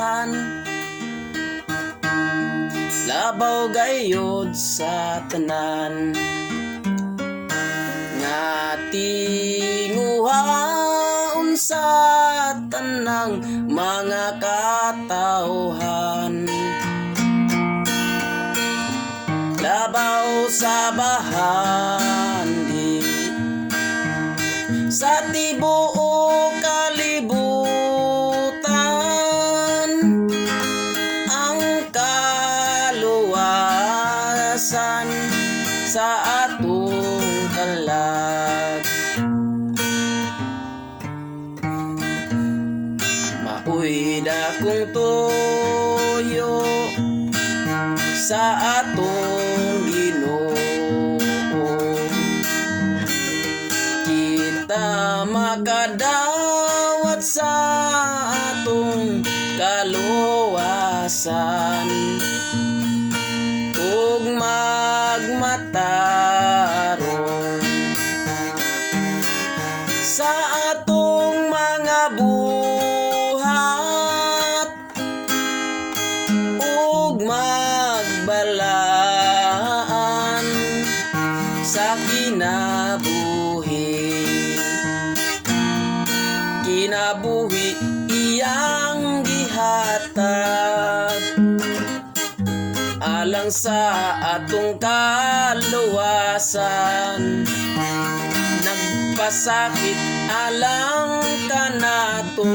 katauhan, labaw gayod sa tanan. Nga tinguhaon sa tanang mga katauhan, labaw sa bahandi sa tibuok kalibutan. Ang kaluwasan sa atong kalag, maoy dakong tuyo sa atong Ginoo. Kita makadawat sa atong kaluwasan, ug magmatarong sa atong mga buhat, ug magbalaan sa kinabuhi. Kinabuhi iyang gihatag alang sa atong kaluwasan. Nagpasakit alang kanato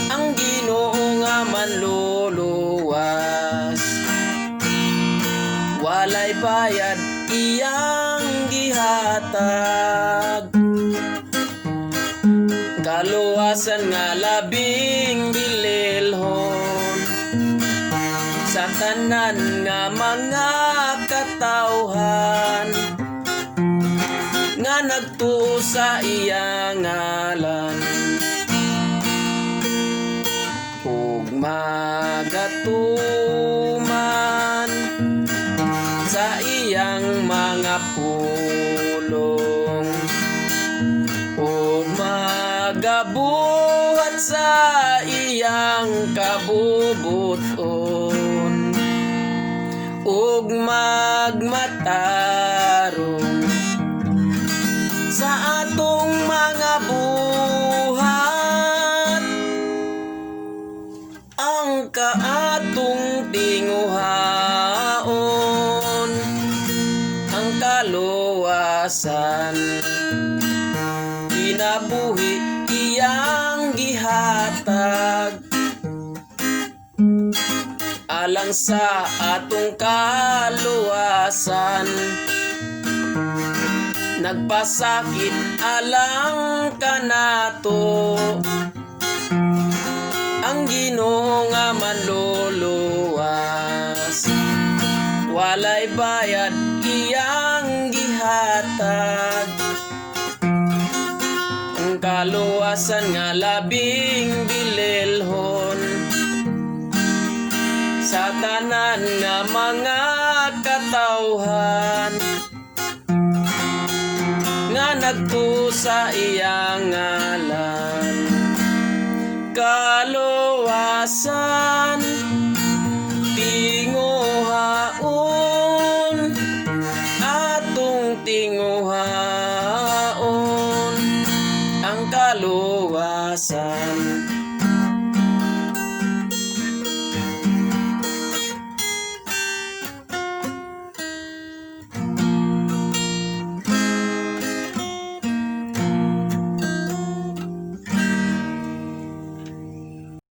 ang Ginoo nga manluluwas. Walay bayad iyang gihatag, kaluwasan nga labing bililhon sa tanan nga mga katauhan nga nagtuo sa iyang ngalan, ug magatuman sa iyang mga pulong, ug magabuhat sa iyang kabubuton, ug magmatarong sa atong mga buhat. Ang kaatong tinguhaon, ang kaluwasan, kinabuhi iyang gihatag alang sa atong kaluwasan. Nagpasakit alang kanato ang Ginoo nga manluluwas. Walay bayad iyang gihatag, ang kaluwasan nga labing bililhon sa tanan nga mga katauhan nga nagtuo sa iyang ngalan. Kaluwasan